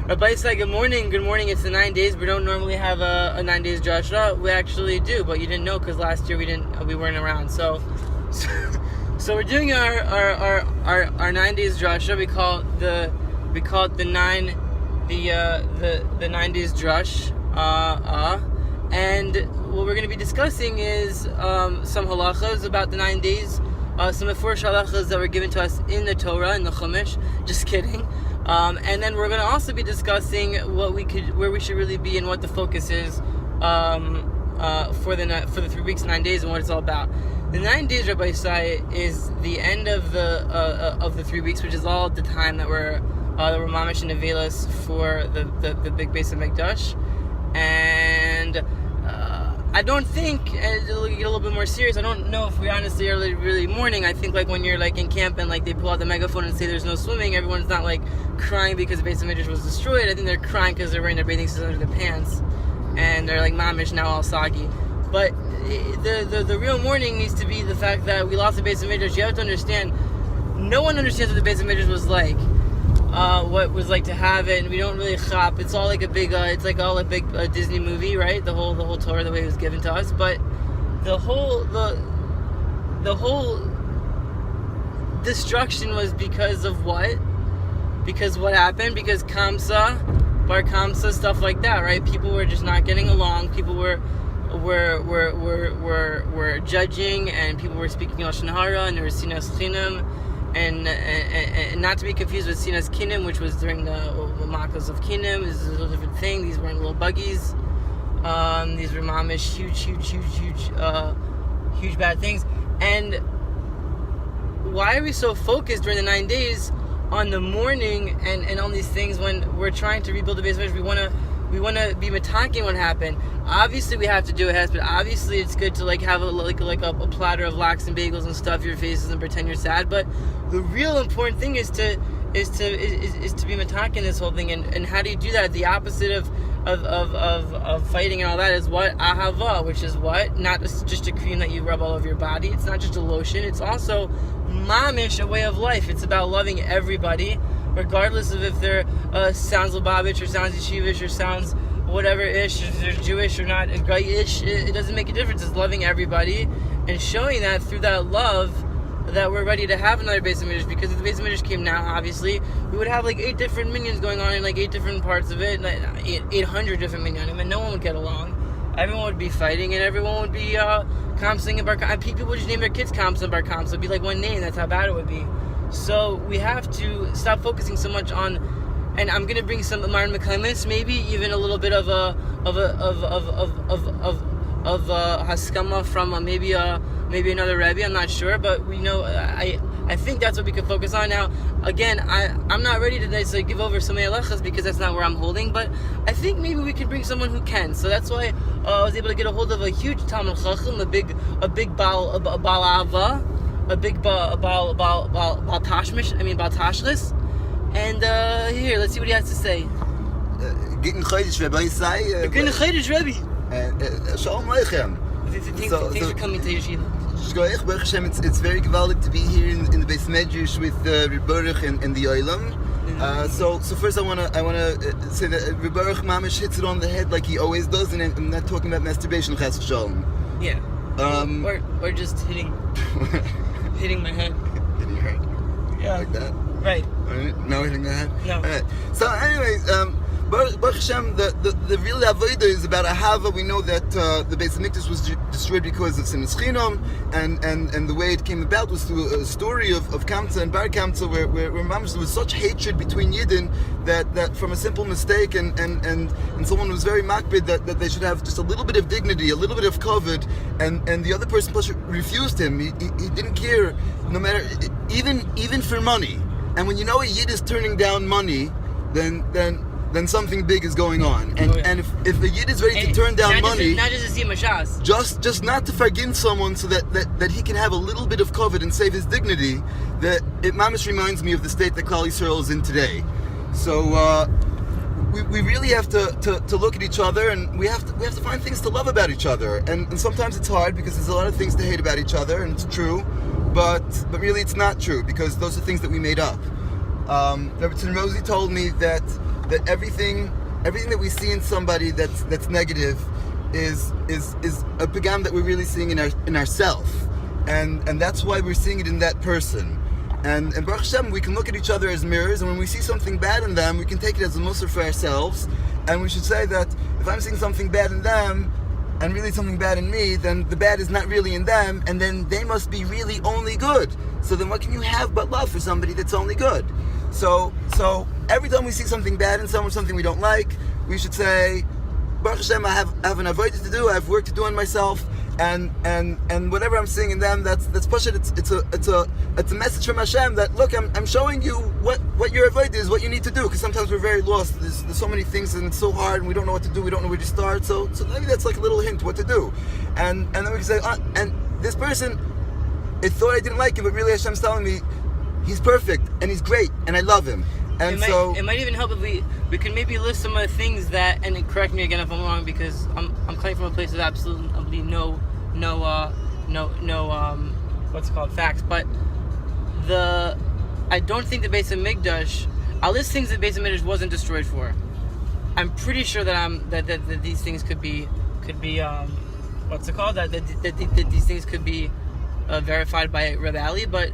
Rabbi said, good morning. Good morning. It's the 9 days. We don't normally have a 9 days drasha. We actually do, but you didn't know because last year we weren't around. So we're doing our 9 days drasha. We call it the 9 days drush. And what we're going to be discussing is some halachas about the 9 days. Some mefurish halachas that were given to us in the Torah, in the Chumash. Just kidding. And then we're going to also be discussing where we should really be and what the focus is for the 3 weeks, 9 days, and what it's all about. The 9 days, Rabbi Isai, is the end of the 3 weeks, which is all the time that we're mamish and avelas for the big base of Mikdash. And I don't think, and it'll get a little bit more serious, I don't know if we honestly are really mourning. I think like when you're like in camp and like they pull out the megaphone and say there's no swimming, everyone's not like crying because the base of Midrash was destroyed. I think they're crying because they're wearing their bathing suits under their pants and they're like mamish now all soggy. But the real mourning needs to be the fact that we lost the base of Midrash. You have to understand, no one understands what the base of Midrash was like. What it was like to have it, and we don't really chop. It's all like a big, it's like all a big Disney movie, right? The whole Torah, the way it was given to us. But the whole destruction was because of what? Because what happened? Because Kamsa, Bar Kamsa, stuff like that, right? People were just not getting along. People were judging, and people were speaking Lashon Hara, and there was sinas chinam. And not to be confused with Sinas Kinim, which was during the Makkos of Kinim. This is a little different thing. These weren't little buggies. These were mamish, huge bad things. And why are we so focused during the 9 days on the mourning and on these things when we're trying to rebuild the base of Midrash? We want to be metaking what happened. Obviously, we have to do it, but obviously it's good to like have a platter of lax and bagels and stuff your faces and pretend you're sad. But the real important thing is to be metaking this whole thing. And how do you do that? The opposite of fighting and all that is what? Ahava, which is what? Not just a cream that you rub all over your body. It's not just a lotion. It's also mamish, a way of life. It's about loving everybody, regardless of if they're sounds Lubavitch or sounds Yeshivish or sounds whatever ish, if they're Jewish or not ish, it doesn't make a difference. It's loving everybody and showing that through that love that we're ready to have another base of Midrash. Because if the base of Midrash came now, obviously we would have like 8 different minions going on in like 8 different parts of it, 800 different minyanim, and no one would get along. Everyone would be fighting, and everyone would be Kamsing and Bar Kamsa. People would just name their kids Kamsa and Bar Kamsa. It'd be like one name. That's how bad it would be. So we have to stop focusing so much on, and I'm gonna bring some Maran Mekaimis, maybe even a little bit of haskama from maybe another Rebbe. I'm not sure, but we know I think that's what we could focus on now. Again, I'm not ready to necessarily give over so many halachas because that's not where I'm holding, but I think maybe we can bring someone who can. So that's why I was able to get a hold of a huge Talmud Chacham, a big Baal Ava. A big Baltashlis. And here, let's see what he has to say. Guten Chodesh, Rabbi Isai. Guten Chodesh, Rebbe. Shalom Aleichem. Thanks for coming to Yeshiva. It's very gewaldig to be here in the Beis Medrash with Riburuch and the Olam. So first I wanna say that Riburuch Mamish hits it on the head like he always does, and I'm not talking about masturbation, Chas v'Shalom. Yeah. Or just hitting my head. Hitting your head. Yeah. Like that. Right. No hitting the head. No. All right. So anyways, Baruch Hashem, the real avodah is about ahava. We know that the Beis Hamikdash was destroyed because of sinas chinam, and the way it came about was through a story of Kamsa and Bar Kamsa, where there was such hatred between Yidden that from a simple mistake and someone was very makbid that they should have just a little bit of dignity, a little bit of kavod, and the other person plus refused him. He didn't care, no matter even for money. And when you know a Yid is turning down money, then something big is going on. And if a Yid is ready to turn down money, not just to see mashas, just not to forgive someone so that he can have a little bit of kavod and save his dignity, that it mamish reminds me of the state that Klal Yisrael is in today. So we really have to look at each other, and we have to find things to love about each other. And sometimes it's hard because there's a lot of things to hate about each other, and it's true, but really it's not true because those are things that we made up. Rebbe Rosie told me that that everything that we see in somebody that's negative is a pagam that we're really seeing in ourselves, and that's why we're seeing it in that person. And Baruch Hashem, we can look at each other as mirrors, and when we see something bad in them, we can take it as a musar for ourselves, and we should say that if I'm seeing something bad in them, and really something bad in me, then the bad is not really in them, and then they must be really only good. So then what can you have but love for somebody that's only good? So every time we see something bad in someone, something we don't like, we should say, Baruch Hashem, I have an avodah to do, I have work to do on myself, and whatever I'm seeing in them, that's pushing. It's a message from Hashem that, look, I'm showing you what your avodah is, what you need to do, because sometimes we're very lost. There's so many things and it's so hard and we don't know what to do, we don't know where to start. So maybe that's like a little hint what to do, and then we can say, and this person, it thought I didn't like him, but really Hashem's telling me he's perfect and he's great and I love him. And it might even help if we can maybe list some of the things that, and correct me again if I'm wrong, because I'm coming from a place of absolutely no what's it called, facts, but I don't think the Beis Hamikdash, I'll list things that Beis Hamikdash wasn't destroyed for. I'm pretty sure that these things could be what's it called, that these things could be verified by Rabbi Ali, but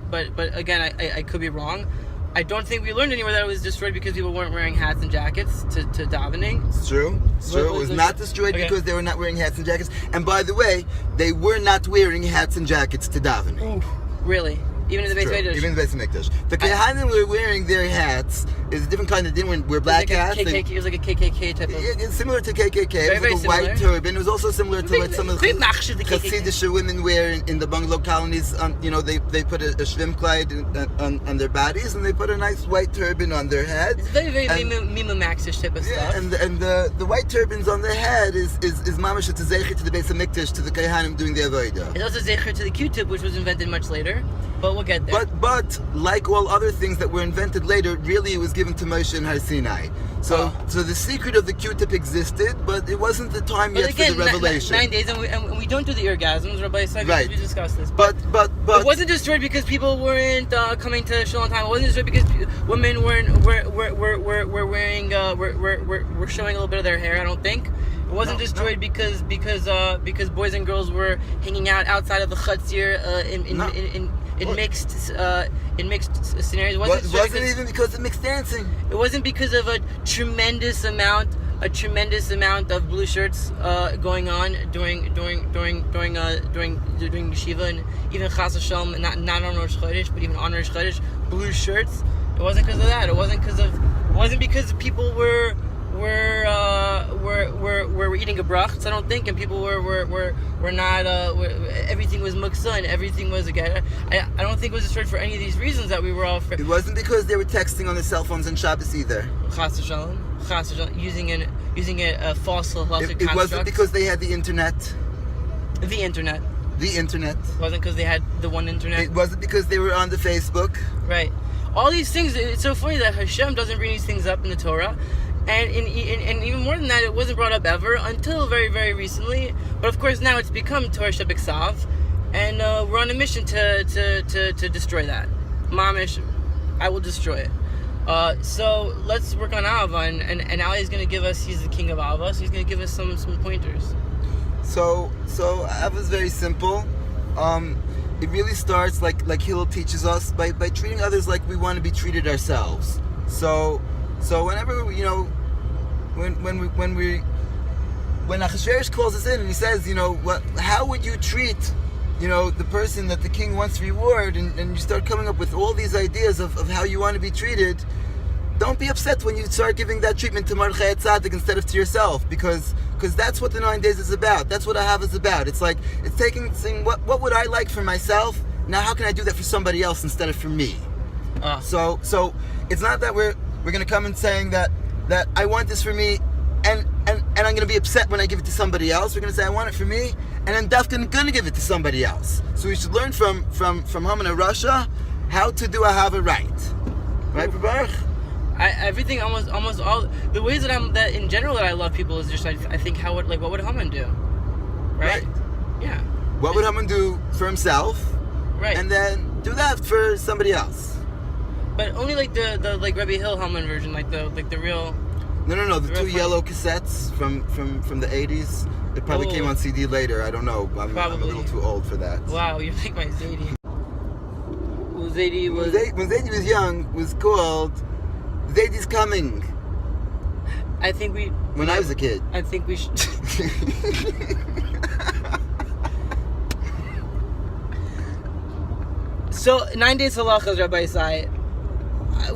again, I could be wrong. I don't think we learned anywhere that it was destroyed because people weren't wearing hats and jackets to davening. It's true. It was not destroyed because they were not wearing hats and jackets. And by the way, they were not wearing hats and jackets to davening. Ooh, really? Even in the Beis Hamikdash? Even in the Beis Hamikdash. The Kohanim were wearing their hats. Is a different kind. They didn't wear black hats. It was like a KKK type of... It's similar to KKK. It was like a white turban. It was also similar to what some of the Hasidic women wear in the bungalow colonies. They put a shvimkleid on their bodies, and they put a nice white turban on their head. It's very Mima Maxish type of stuff. And the white turbans on their head is mamash, it's a zecher to the Beis Hamikdash, to the Kohanim doing the avodah. It's also zecher to the Q-tip, which was invented much later. But we'll get there. But like all other things that were invented later, really it was given to Moshe in Har Sinai. So the secret of the Q-tip existed, but it wasn't the time yet for the revelation. 9 days, and we don't do the orgasms, Rabbi Isaac, right. We discussed this. But it wasn't destroyed because people weren't coming to Shul on time. It wasn't destroyed because women were wearing were showing a little bit of their hair. I don't think. It wasn't destroyed because boys and girls were hanging out outside of the chutzir in mixed scenarios. It wasn't even because of mixed dancing. It wasn't because of a tremendous amount of blue shirts going on during yeshiva, and even Chas Hashem, not on Rosh Chodesh, but even on Rosh Chodesh, blue shirts. It wasn't because of that. It wasn't because people were eating a brach, I don't think, and people were not everything was muksa and everything was again. I don't think it was destroyed for any of these reasons that we were all. It wasn't because they were texting on their cell phones on Shabbos either. Chas v'shalom, using a false halachic construct. It wasn't because they had the internet. The internet. It wasn't because they had the one internet. It wasn't because they were on the Facebook. Right. All these things. It's so funny that Hashem doesn't bring these things up in the Torah. And even more than that, it wasn't brought up ever until very, very recently. But of course, now it's become Torah Shebiksav, and we're on a mission to destroy that. Mamish, I will destroy it. So let's work on ahava, and Ali is going to give us. He's the king of ahava, so he's going to give us some pointers. So ahava is very simple. It really starts like Hillel teaches us by treating others like we want to be treated ourselves. So whenever when Achashverosh calls us in and he says, how would you treat, the person that the king wants to reward, and you start coming up with all these ideas of how you want to be treated, don't be upset when you start giving that treatment to Mordechai Tzaddik instead of to yourself, because that's what the 9 days is about. That's what ahava is about. It's like, it's saying, what would I like for myself? Now how can I do that for somebody else instead of for me? So it's not that we're going to come and saying that I want this for me, and I'm going to be upset when I give it to somebody else. We're going to say I want it for me, and then Dafka I'm going to give it to somebody else. So we should learn from Hamana Russia how to do ahava right. Right, Baruch? Everything, almost all the ways that in general that I love people is just I think what would Haman do, right? Yeah. What would Haman do for himself? Right. And then do that for somebody else. But only like the Rebbe Hill Haman version, like the real. No. The Very two funny. yellow cassettes from the 80s. It probably came on CD later. I don't know. I'm a little too old for that. Wow, you're like my Zadie. Well, Zadie was... When Zadie was young, was called Zadie's Coming. I think we... When I was a kid. I think we should... So, 9 days halachas, Rabbi Isai.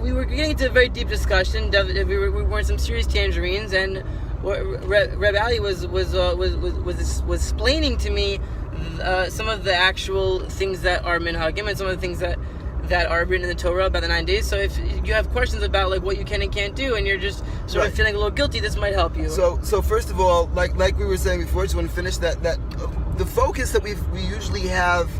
We were getting into a very deep discussion. We were in some serious tangerines, and Reb Ali was explaining to me some of the actual things that are minhagim and some of the things that are written in the Torah about the 9 days. So if you have questions about like what you can and can't do, and you're just sort of feeling a little guilty, this might help you. So first of all, like we were saying before, I just want to finish that the focus that we usually have.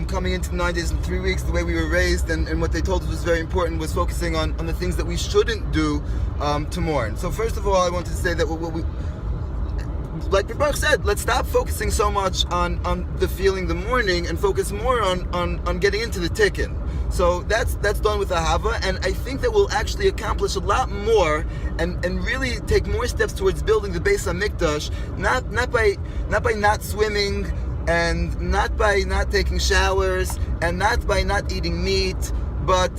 Coming into the 9 days and 3 weeks, the way we were raised and what they told us was very important, was focusing on the things that we shouldn't do to mourn. So first of all, I wanted to say that what we, like the Baruch said, let's stop focusing so much on the feeling, the mourning, and focus more on getting into the tikkun. So that's done with ahava, and I think that we'll actually accomplish a lot more and really take more steps towards building the Beis HaMikdash, not by not swimming, and not by not taking showers, and not by not eating meat, but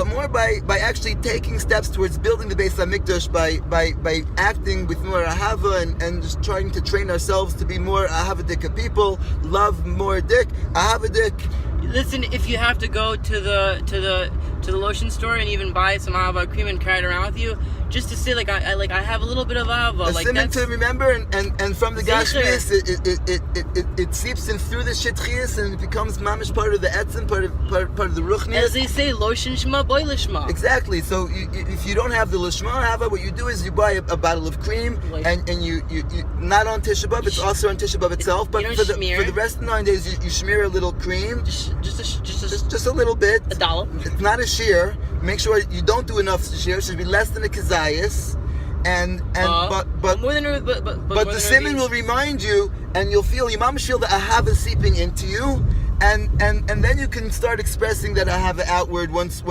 more by actually taking steps towards building the Beis HaMikdash by acting with more ahava and just trying to train ourselves to be more ahavadik people, love more dik, ahavadik. Listen, if you have to go to the lotion store and even buy some ahava cream and carry it around with you, just to say like I have a little bit of ahava. Like that's to remember, and from the gashmias, it seeps in through the shitchias and it becomes mamish part of the etzim, part of the ruchnias. As they say, lotion shma, boy lishma. Exactly. So if you don't have the lishma ahava, what you do is you buy a bottle of cream, and you not on Tisha B'Av, it's also on Tisha B'Av itself, but for the rest of the 9 days you smear a little cream, just a little bit, a dollop. It's not a shear. Make sure you don't do enough shear. It should be less than a kazayas, but the simon will remind you, and you'll feel your mamash feel the ahava seeping into you, and then you can start expressing that ahava outward once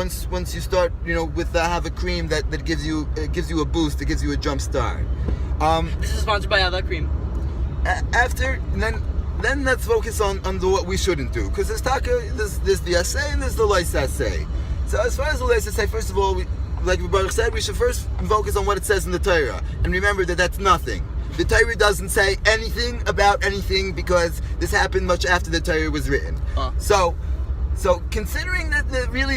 you start, with the ahava cream that gives you a boost, it gives you a jump start. This is sponsored by ahava cream. Then let's focus on what we shouldn't do, because there's the assay and there's the lois assay. So as far as the lois assay, first of all, like Baruch said, we should first focus on what it says in the Torah, and remember that that's nothing. The Torah doesn't say anything about anything, because this happened much after the Torah was written. So considering that really